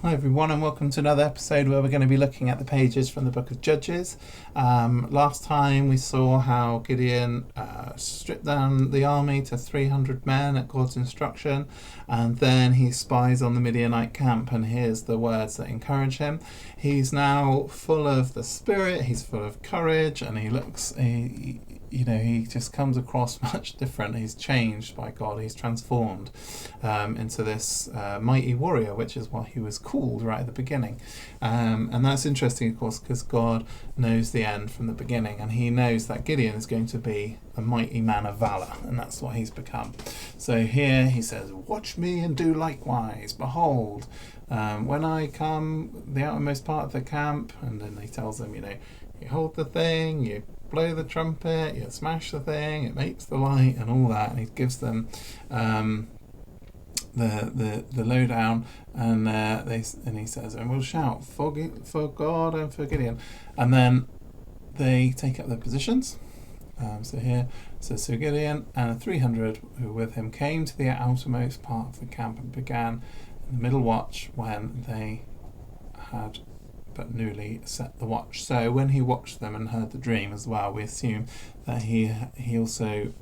Hi everyone, and welcome to another episode where we're going to be looking at the pages from the book of Judges. Last time we saw how Gideon stripped down the army to 300 men at God's instruction, and then he spies on the Midianite camp and hears the words that encourage him. He's now full of the Spirit, he's full of courage, and he just comes across much different. He's changed by God, he's transformed into this mighty warrior, which is what he was called right at the beginning. And that's interesting, of course, because God knows the end from the beginning, and he knows that Gideon is going to be a mighty man of valor, and that's what he's become. So here he says, "Watch me and do likewise. Behold, when I come the outermost part of the camp," and then he tells them, you hold the thing, you blow the trumpet, you smash the thing, it makes the light and all that, and he gives them the lowdown, and he says, "And we'll shout for God and for Gideon," and then they take up their positions. So here it says, "So Gideon and 300 who were with him came to the outermost part of the camp and began in the middle watch when they had but newly set the watch." So when he watched them and heard the dream as well, we assume that he also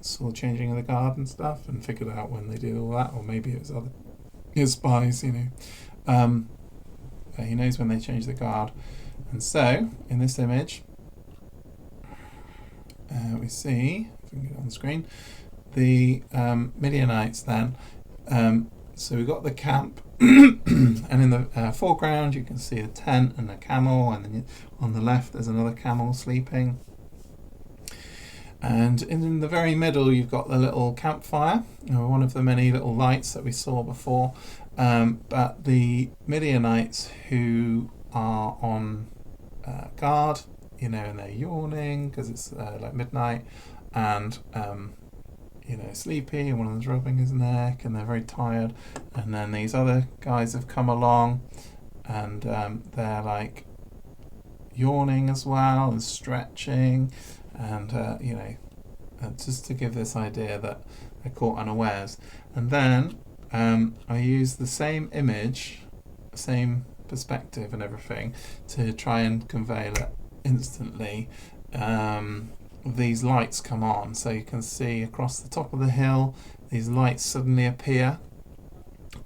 saw changing of the guard and stuff and figured out when they did all that, or maybe it was his spies, but he knows when they change the guard. And so in this image we see, if we can get it on the screen, the Midianites then. So we've got the camp, and in the foreground you can see a tent and a camel, and then on the left there's another camel sleeping. And in the very middle you've got the little campfire, one of the many little lights that we saw before. But the Midianites who are on guard, and they're yawning because it's like midnight, and sleepy, and one of them's rubbing his neck, and they're very tired. And then these other guys have come along, and they're like yawning as well and stretching, and just to give this idea that they're caught unawares. And then I use the same image, same perspective and everything to try and convey that instantly these lights come on. So you can see across the top of the hill these lights suddenly appear,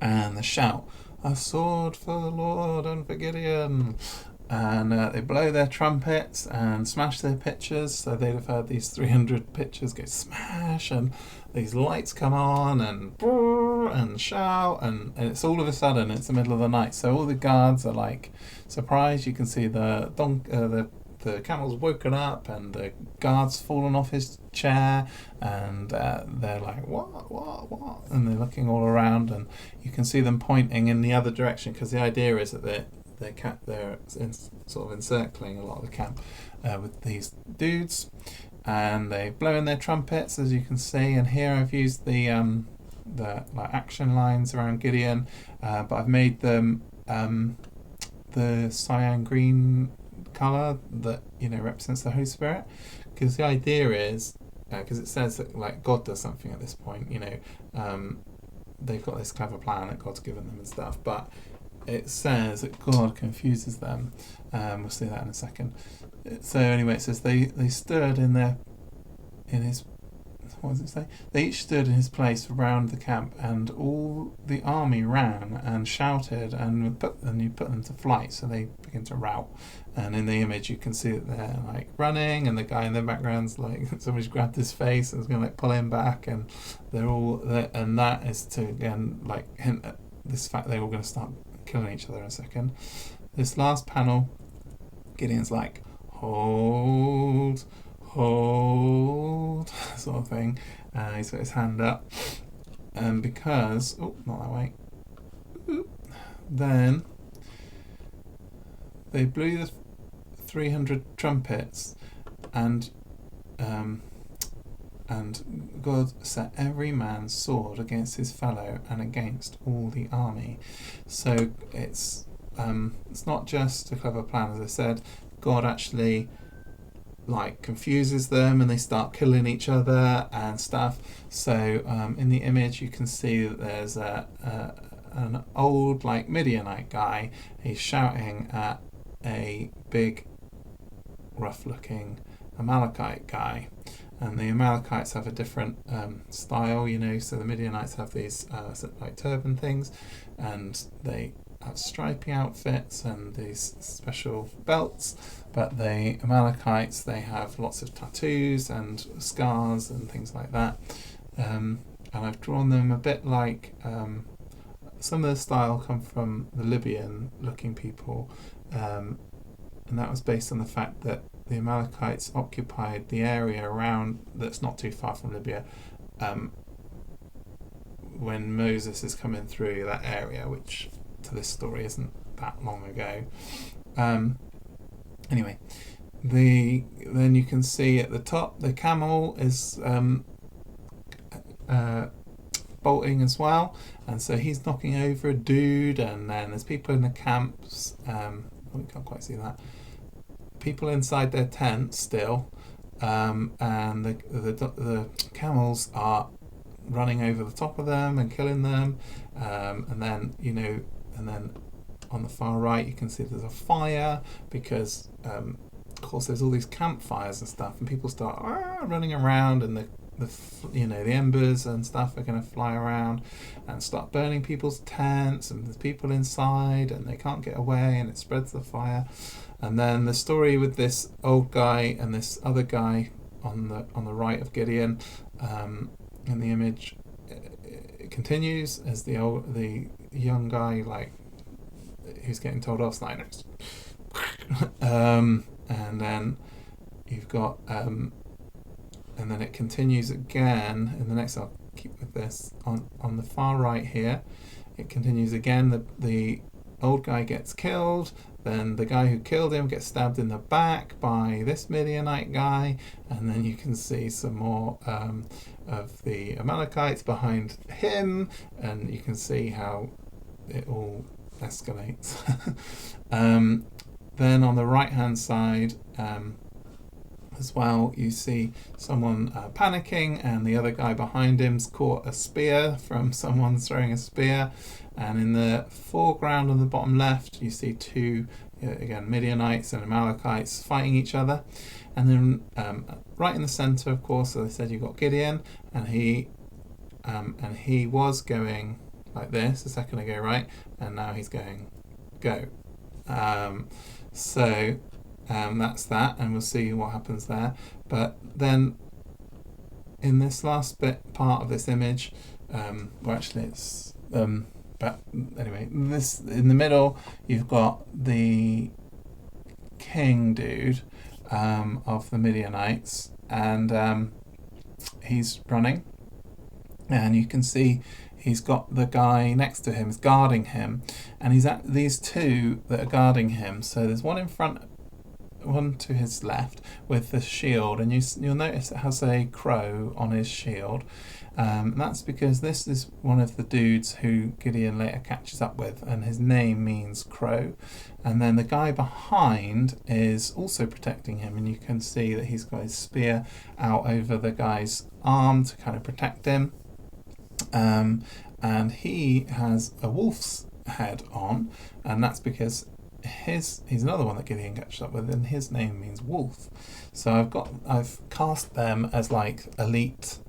and the shout, "A sword for the Lord and for Gideon," and they blow their trumpets and smash their pitchers. So they'd have heard these 300 pitchers go smash, and these lights come on and shout, and it's all of a sudden it's the middle of the night. So all the guards are like surprised. You can see the camel's woken up, and the guard's fallen off his chair, and they're like, what? And they're looking all around, and you can see them pointing in the other direction, because the idea is that they're sort of encircling a lot of the camp with these dudes, and they blow in their trumpets, as you can see. And here I've used the like action lines around Gideon, but I've made them the cyan green colour that represents the Holy Spirit, because the idea is, because it says that like God does something at this point, they've got this clever plan that God's given them and stuff, but it says that God confuses them. We'll see that in a second. So anyway, it says they stood in his, what does it say? They each stood in his place around the camp, and all the army ran and shouted, and you put them to flight. So they begin to rout. And in the image you can see that they're like running, and the guy in the background's like somebody's grabbed his face and is going to like pull him back, and they're all there, and that is to again like hint at this fact they're all going to start killing each other in a second. This last panel, Gideon's like, hold, sort of thing. He's got his hand up, and because not that way. Then they blew the 300 trumpets, and God set every man's sword against his fellow and against all the army. So it's not just a clever plan, as I said. God actually like confuses them, and they start killing each other and stuff. So in the image you can see that there's an an old like Midianite guy. He's shouting at a big, rough-looking Amalekite guy. And the Amalekites have a different style, so the Midianites have these like turban things, and they have stripy outfits and these special belts. But the Amalekites, they have lots of tattoos and scars and things like that. And I've drawn them a bit like some of the style come from the Libyan-looking people, and that was based on the fact that the Amalekites occupied the area around that's not too far from Libya when Moses is coming through that area, which to this story isn't that long ago. Anyway, then you can see at the top the camel is bolting as well, and so he's knocking over a dude, and then there's people in the camps. We can't quite see that. People inside their tents still, and the camels are running over the top of them and killing them, and then on the far right you can see there's a fire because of course there's all these campfires and stuff, and people start running around, and the embers and stuff are going to fly around and start burning people's tents, and there's people inside and they can't get away, and it spreads the fire. And then the story with this old guy and this other guy on the right of Gideon in the image, it continues as the young guy, like, who's getting told off, like, and then you've got and then it continues again in the next. I'll keep with this on the far right here. It continues again. The old guy gets killed. Then the guy who killed him gets stabbed in the back by this Midianite guy, and then you can see some more of the Amalekites behind him, and you can see how it all escalates. Then on the right hand side as well, you see someone panicking, and the other guy behind him's caught a spear from someone throwing a spear. And in the foreground on the bottom left, you see two, again, Midianites and Amalekites fighting each other. And then right in the centre, of course, as I said, you've got Gideon, and he was going like this a second ago, right? And now he's going go. So that's that, and we'll see what happens there. But then in this last part of this image, well, actually it's but anyway, this in the middle, you've got the king dude of the Midianites, and he's running, and you can see he's got the guy next to him is guarding him, and he's at these two that are guarding him. So there's one in front, one to his left with the shield, and you'll notice it has a crow on his shield. That's because this is one of the dudes who Gideon later catches up with, and his name means crow. And then the guy behind is also protecting him, and you can see that he's got his spear out over the guy's arm to kind of protect him. And he has a wolf's head on, and that's because he's another one that Gideon catches up with, and his name means wolf. So I've cast them as like elite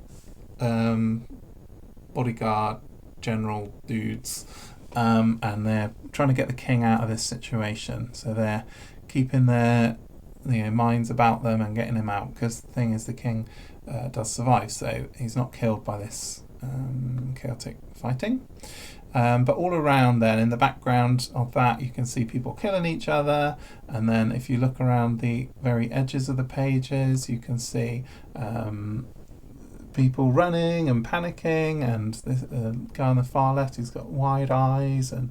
bodyguard general dudes, and they're trying to get the king out of this situation. So they're keeping their minds about them and getting him out, because the thing is, the king does survive, so he's not killed by this chaotic fighting. But all around then, in the background of that, you can see people killing each other, and then if you look around the very edges of the pages, you can see people running and panicking, and this guy on the far left, he's got wide eyes, and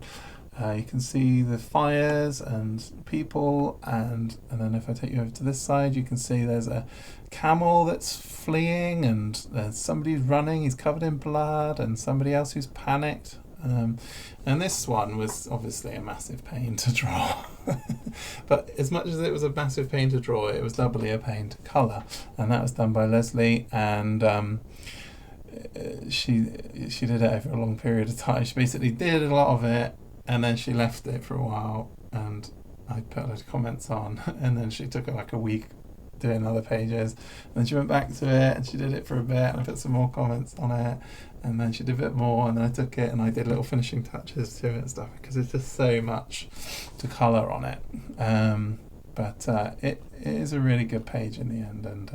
you can see the fires and people, and then if I take you over to this side, you can see there's a camel that's fleeing, and there's somebody running, he's covered in blood, and somebody else who's panicked. And this one was obviously a massive pain to draw. But as much as it was a massive pain to draw, it was doubly a pain to colour, and that was done by Leslie. And she did it over a long period of time. She basically did a lot of it, and then she left it for a while, and I put a lot of comments on, and then she took like a week doing other pages, and then she went back to it and she did it for a bit, and I put some more comments on it, and then she did a bit more, and then I took it and I did little finishing touches to it and stuff, because it's just so much to colour on it. But it is a really good page in the end, and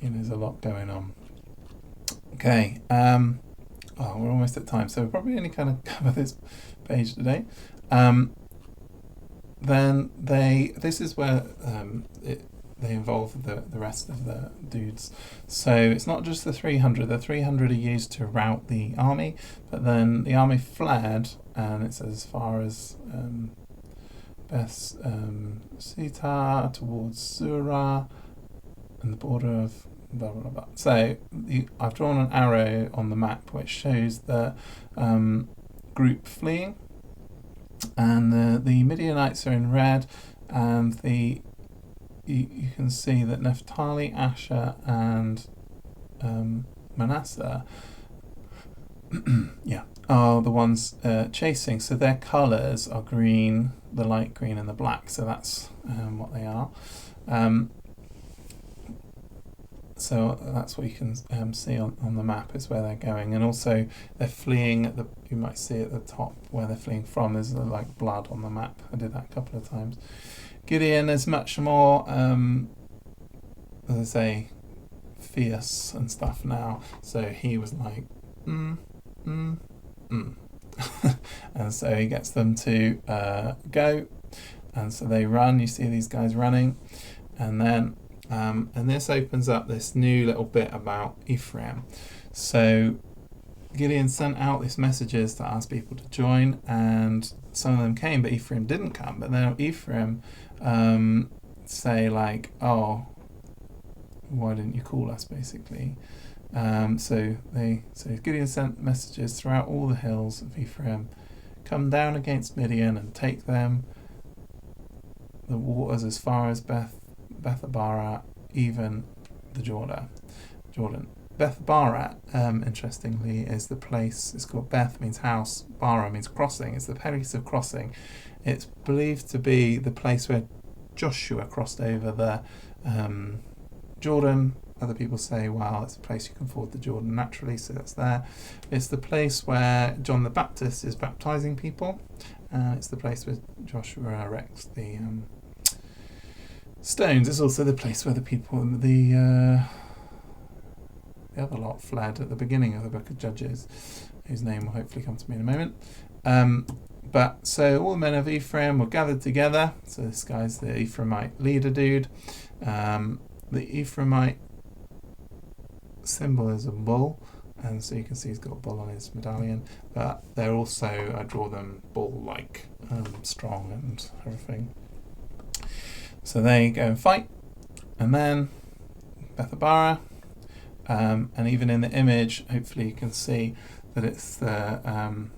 there's a lot going on. Okay, we're almost at time, so we'll probably only kind of cover this page today. Then this is where they involve the rest of the dudes. So it's not just the 300. The 300 are used to rout the army, but then the army fled, and it's as far as Sita towards Sura and the border of blah blah blah. So I've drawn an arrow on the map which shows the group fleeing, and the Midianites are in red, and you can see that Naphtali, Asher, and Manasseh are the ones chasing. So their colours are green, the light green and the black, so that's what they are. So that's what you can see on the map, is where they're going. And also they're fleeing you might see at the top where they're fleeing from, there's like blood on the map. I did that a couple of times. Gideon is much more, as I say, fierce and stuff now. So he was like, and so he gets them to go, and so they run. You see these guys running, and then and this opens up this new little bit about Ephraim. So Gideon sent out these messages to ask people to join, and some of them came, but Ephraim didn't come. But then Ephraim say like, oh, why didn't you call us, basically. So Gideon sent messages throughout all the hills of Ephraim, come down against Midian and take them, the waters as far as Bethabara, even the Jordan. Bethabara, interestingly, is the place. It's called Beth, means house. Bara means crossing. It's the place of crossing. It's believed to be the place where Joshua crossed over the Jordan. Other people say, well, it's a place you can ford the Jordan naturally, so that's there. It's the place where John the Baptist is baptizing people. It's the place where Joshua erects the stones. It's also the place where the people, the other lot fled at the beginning of the book of Judges, whose name will hopefully come to me in a moment. But so all the men of Ephraim were gathered together. So this guy's the Ephraimite leader dude. The Ephraimite symbol is a bull, and so you can see he's got a bull on his medallion. But they're also, I draw them bull-like, strong and everything. So they go and fight, and then Bethabara, and even in the image, hopefully you can see that it's the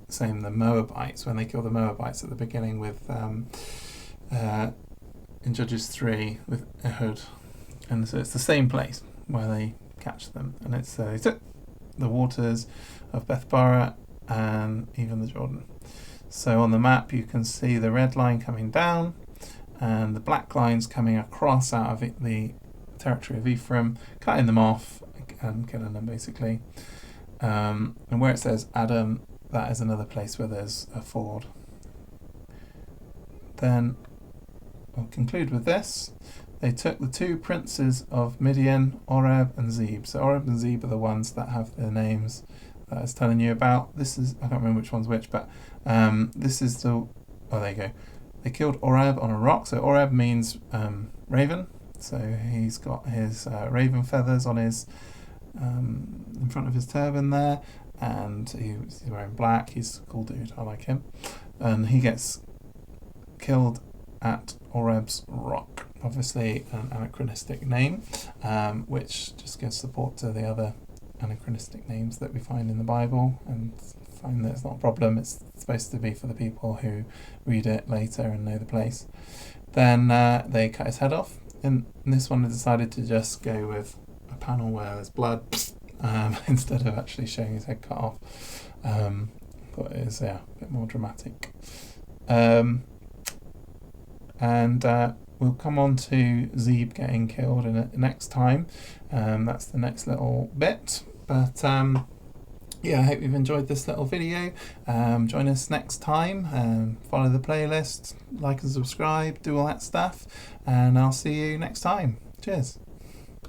same the Moabites, when they kill the Moabites at the beginning with in Judges 3 with Ehud, and so it's the same place where they catch them, and it's they took the waters of Bethabara and even the Jordan. So on the map you can see the red line coming down and the black lines coming across out of the territory of Ephraim, cutting them off and killing them, basically. And where it says Adam, that is another place where there's a ford. Then I'll conclude with this. They took the two princes of Midian, Oreb and Zeb. So Oreb and Zeb are the ones that have the names that I was telling you about. This is, I can't remember which one's which, but this is the, oh, there you go. They killed Oreb on a rock. So Oreb means raven. So he's got his raven feathers on his, in front of his turban there. And he's wearing black. He's a cool dude. I like him. And he gets killed at Oreb's rock. Obviously an anachronistic name, which just gives support to the other anachronistic names that we find in the Bible, and find that it's not a problem. It's supposed to be for the people who read it later and know the place. Then they cut his head off. In this one, they decided to just go with a panel where there's blood instead of actually showing his head cut off. Thought it was a bit more dramatic. And we'll come on to Zeb getting killed next time. That's the next little bit. But yeah, I hope you've enjoyed this little video. Join us next time. Follow the playlist, like and subscribe, do all that stuff. And I'll see you next time. Cheers.